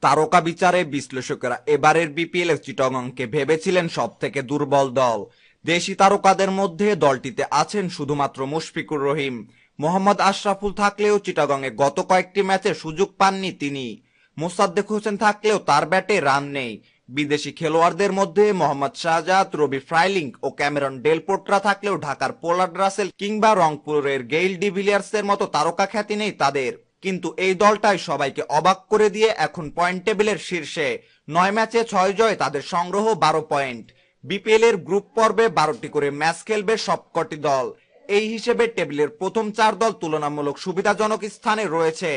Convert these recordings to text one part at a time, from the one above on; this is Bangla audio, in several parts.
তারকা বিচারে বিশ্লেষকেরা এবারের বিপিএল চিটাগংকে ভেবেছিলেন সব থেকে দুর্বল দল। দেশি তারকাদের মধ্যে দলটিতে আছেন শুধুমাত্র মুশফিকুর রহিম। মোহাম্মদ আশরাফুল থাকলেও চিটাগংয়ে গত কয়েকটি ম্যাচে সুযোগ পাননি তিনি। মোসাদ্দেক হোসেন থাকলেও তার ব্যাটে রান নেই। বিদেশি খেলোয়াড়দের মধ্যে মোহাম্মদ শাহজাদ, রবি ফ্রাইলিং ও ক্যামেরন ডেল পোট্রা থাকলেও ঢাকার পোলার্ড রাসেল কিংবা রংপুরের গেইল ডিভিলিয়ার্সের মতো তারকা খ্যাতি নেই তাদের। কিন্তু এই দলটাই সবাইকে অবাক করে দিয়ে এখন পয়েন্ট টেবিলের শীর্ষে। 9 ম্যাচে 6 জয়, তাদের সংগ্রহ 12 পয়েন্ট। বিপিএল এর গ্রুপ পর্বে 12টি করে ম্যাচ খেলবে সবকটি দল। এই হিসেবে টেবিলের প্রথম 4 দল তুলনামূলক সুবিধাজনক স্থানে রয়েছে।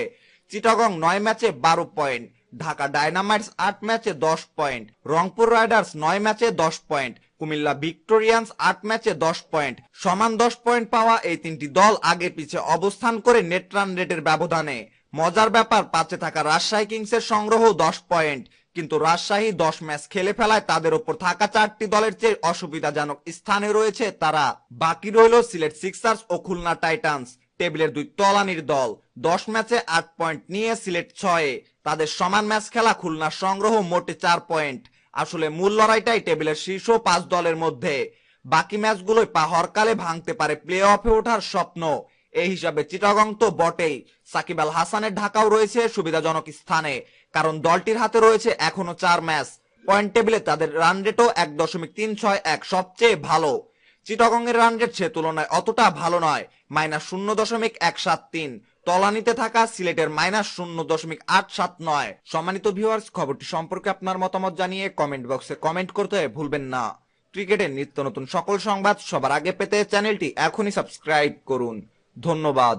চিটাগং 9 ম্যাচে 12 পয়েন্ট, ঢাকা ডায়নামাইটস 8 ম্যাচে 10 পয়েন্ট, রংপুর রাইডার্স 9 ম্যাচে 10 পয়েন্ট, কুমিল্লা ভিক্টোরিয়ান্স 8 ম্যাচে 10 পয়েন্ট। সমান 10 পয়েন্ট পাওয়া এই তিনটি দল আগে পিছে অবস্থান করে নেট রান রেটের ব্যবধানে। মজার ব্যাপার, 5-এ থাকা রাজশাহী কিংসের সংগ্রহ 10 পয়েন্ট, কিন্তু রাজশাহী 10 ম্যাচ খেলে ফেলায় তাদের উপর থাকা 4টি দলের চেয়ে অসুবিধাজনক স্থানে রয়েছে তারা। বাকি রইল সিলেট সিক্সার্স ও খুলনা টাইটান্স, টেবিলের 2 তলানির দল। 10 ম্যাচে 8 পয়েন্ট নিয়ে সিলেট 6-এ, তাদের সমান ম্যাচ খেলা খুলনার সংগ্রহ মোটে 4 পয়েন্ট। আসলে মূল লড়াইটাই টেবিলের শীর্ষ 5 দলের মধ্যে। বাকি ম্যাচগুলোই পা হরকালে ভাঙতে পারে প্লে অফে ওঠার স্বপ্ন। এই হিসাবে চিটাগং তো বটেই, সাকিব আল হাসানের ঢাকাও রয়েছে সুবিধাজনক স্থানে, কারণ দলটির হাতে রয়েছে এখনো 4 ম্যাচ। পয়েন্ট টেবিলে তাদের রান রেটও 1.361, সবচেয়ে ভালো। চিটাগং এর রান রেট সে তুলনায় অতটা ভালো নয়, -0.173। তলানিতে থাকা সিলেটের -0.879। সম্মানিত ভিউয়ার্স, খবরটি সম্পর্কে আপনার মতামত জানিয়ে কমেন্ট বক্সে কমেন্ট করতে ভুলবেন না। ক্রিকেটের নিত্য নতুন সকল সংবাদ সবার আগে পেতে চ্যানেলটি এখনই সাবস্ক্রাইব করুন। ধন্যবাদ।